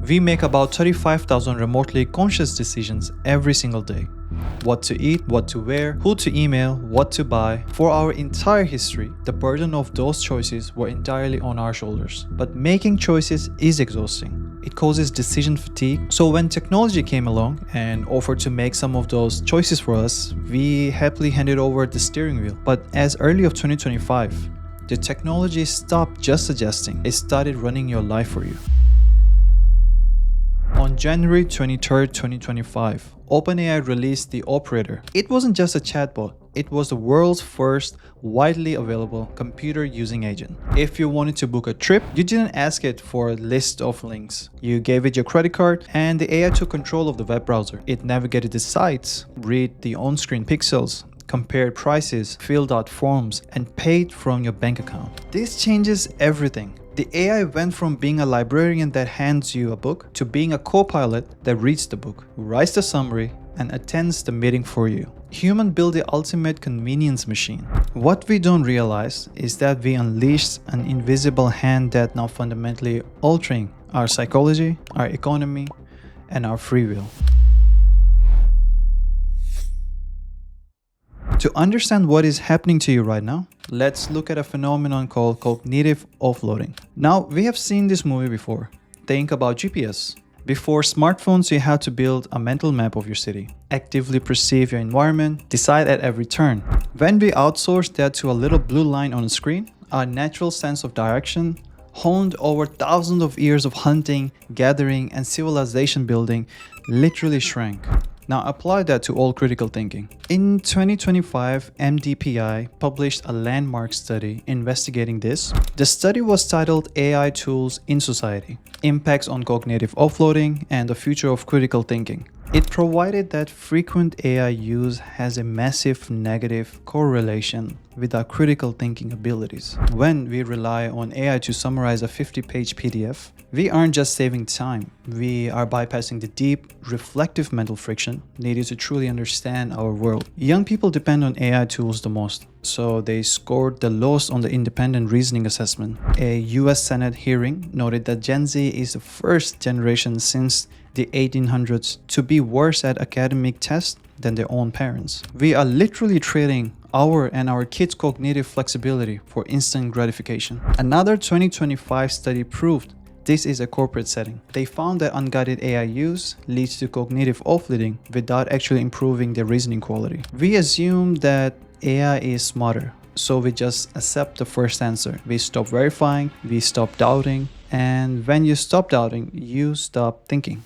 We make about 35,000 remotely conscious decisions every single day. What to eat, what to wear, who to email, what to buy. For our entire history, the burden of those choices were entirely on our shoulders. But making choices is exhausting. It causes decision fatigue. So when technology came along and offered to make some of those choices for us, we happily handed over the steering wheel. But as early of 2025, the technology stopped just suggesting. It started running your life for you. On January 23, 2025, OpenAI released the Operator. It wasn't just a chatbot, it was the world's first widely available computer using agent. If you wanted to book a trip, you didn't ask it for a list of links. You gave it your credit card and the AI took control of the web browser. It navigated the sites, read the on-screen pixels, compared prices, filled out forms, and paid from your bank account. This changes everything. The AI went from being a librarian that hands you a book to being a co-pilot that reads the book, writes the summary, and attends the meeting for you. Human built the ultimate convenience machine. What we don't realize is that we unleashed an invisible hand that now fundamentally altering our psychology, our economy, and our free will. To understand what is happening to you right now, let's look at a phenomenon called cognitive offloading. Now, we have seen this movie before. Think about GPS. Before smartphones, you had to build a mental map of your city, actively perceive your environment, decide at every turn. When we outsourced that to a little blue line on a screen, our natural sense of direction, honed over thousands of years of hunting, gathering, and civilization building, literally shrank. Now apply that to all critical thinking. In 2025, MDPI published a landmark study investigating this. The study was titled AI Tools in Society: Impacts on Cognitive Offloading and the Future of Critical Thinking. It provided that frequent AI use has a massive negative correlation with our critical thinking abilities. When we rely on AI to summarize a 50-page PDF, we aren't just saving time, we are bypassing the deep, reflective mental friction needed to truly understand our world. Young people depend on AI tools the most, so they scored the lowest on the independent reasoning assessment. A US Senate hearing noted that Gen Z is the first generation since the 1800s to be worse at academic tests than their own parents. We are literally trading our and our kids' cognitive flexibility for instant gratification. Another 2025 study proved this is a corporate setting. They found that unguided AI use leads to cognitive offloading without actually improving their reasoning quality. We assume that AI is smarter, so we just accept the first answer. We stop verifying, we stop doubting, and when you stop doubting, you stop thinking.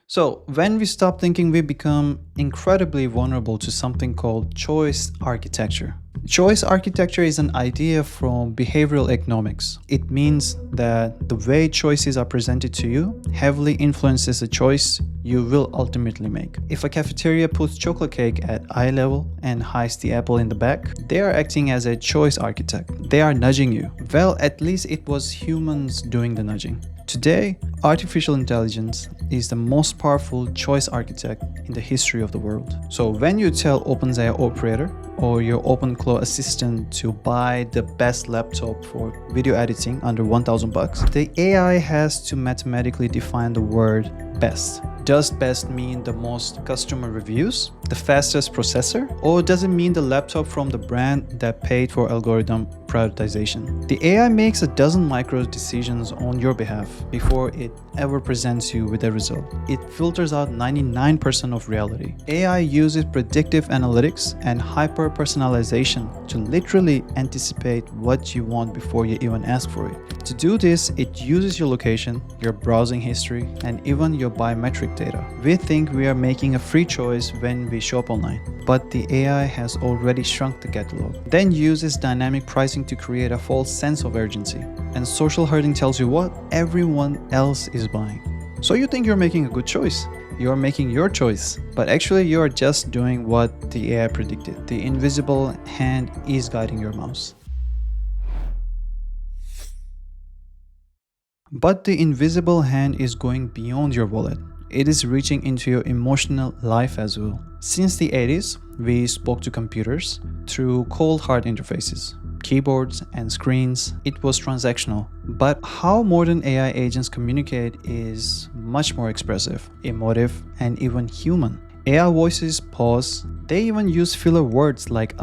So when we stop thinking, we become incredibly vulnerable to something called choice architecture. Choice architecture is an idea from behavioral economics. It means that the way choices are presented to you heavily influences the choice you will ultimately make. If a cafeteria puts chocolate cake at eye level and hides the apple in the back, they are acting as a choice architect. They are nudging you. Well, at least it was humans doing the nudging. Today, artificial intelligence is the most powerful choice architect in the history of the world. So when you tell OpenAI Operator or your OpenClaw assistant to buy the best laptop for video editing under $1,000, the AI has to mathematically define the word best. Does best mean the most customer reviews, the fastest processor, or does it mean the laptop from the brand that paid for algorithm prioritization? The AI makes a dozen micro decisions on your behalf before it ever presents you with a result. It filters out 99% of reality. AI uses predictive analytics and hyper-personalization to literally anticipate what you want before you even ask for it. To do this, it uses your location, your browsing history, and even your biometric data. We think we are making a free choice when we shop online, but the AI has already shrunk the catalog, then uses dynamic pricing to create a false sense of urgency. And social herding tells you what? Everyone else is buying. So you think you're making a good choice. You're making your choice, but actually you're just doing what the AI predicted. The invisible hand is guiding your mouse. But the invisible hand is going beyond your wallet. It is reaching into your emotional life as well. Since the 80s, we spoke to computers through cold hard interfaces. keyboards and screens. It was transactional. But how modern AI agents communicate is much more expressive, emotive, and even human. AI voices pause. They even use filler words like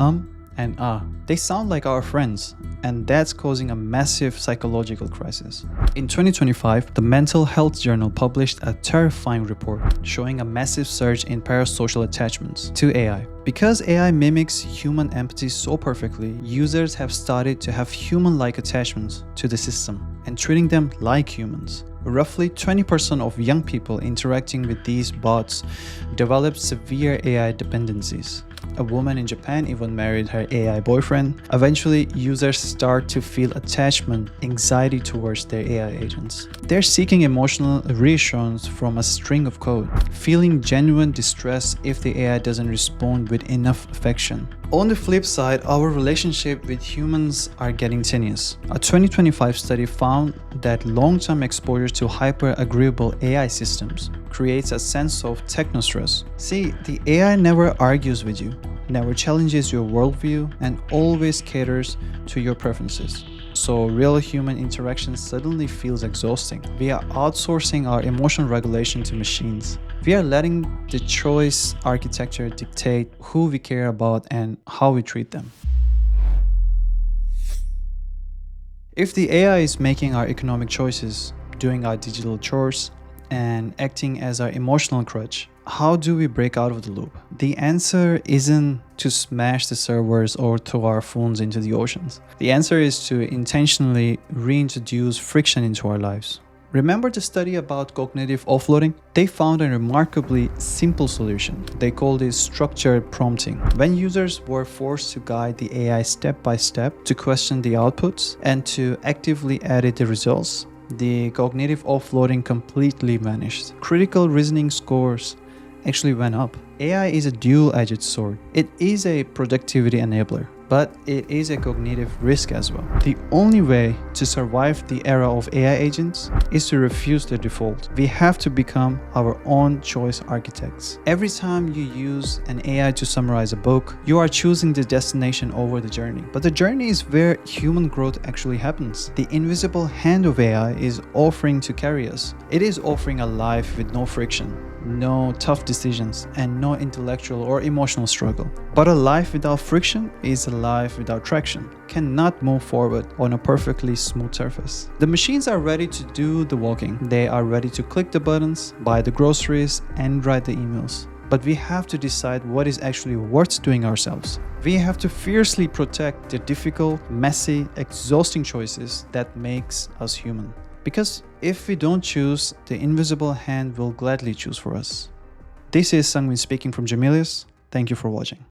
and ah. They sound like our friends, and that's causing a massive psychological crisis. In 2025, the Mental Health Journal published a terrifying report showing a massive surge in parasocial attachments to AI. Because AI mimics human empathy so perfectly, users have started to have human-like attachments to the system and treating them like humans. Roughly 20% of young people interacting with these bots develop severe AI dependencies. A woman in Japan even married her AI boyfriend. Eventually, users start to feel attachment anxiety towards their AI agents. They're seeking emotional reassurance from a string of code, feeling genuine distress if the AI doesn't respond with enough affection. On the flip side, our relationship with humans are getting tenuous. A 2025 study found that long-term exposure to hyper-agreeable AI systems creates a sense of technostress. See, the AI never argues with you, never challenges your worldview, and always caters to your preferences. So real human interaction suddenly feels exhausting. We are outsourcing our emotional regulation to machines. We are letting the choice architecture dictate who we care about and how we treat them. If the AI is making our economic choices, doing our digital chores, and acting as our emotional crutch, how do we break out of the loop? The answer isn't to smash the servers or throw our phones into the oceans. The answer is to intentionally reintroduce friction into our lives. Remember the study about cognitive offloading? They found a remarkably simple solution. They called it structured prompting. When users were forced to guide the AI step by step, to question the outputs, and to actively edit the results, the cognitive offloading completely vanished. Critical reasoning scores actually went up. AI is a dual-edged sword. It is a productivity enabler, but it is a cognitive risk as well. The only way to survive the era of AI agents is to refuse the default. We have to become our own choice architects. Every time you use an AI to summarize a book, you are choosing the destination over the journey. But the journey is where human growth actually happens. The invisible hand of AI is offering to carry us. It is offering a life with no friction, no tough decisions, and no intellectual or emotional struggle. But a life without friction is a life without traction, cannot move forward on a perfectly smooth surface. The machines are ready to do the walking. They are ready to click the buttons, buy the groceries, and write the emails. But we have to decide what is actually worth doing ourselves. We have to fiercely protect the difficult, messy, exhausting choices that makes us human. Because if we don't choose, the invisible hand will gladly choose for us. This is Sangwin speaking from Gmelius. Thank you for watching.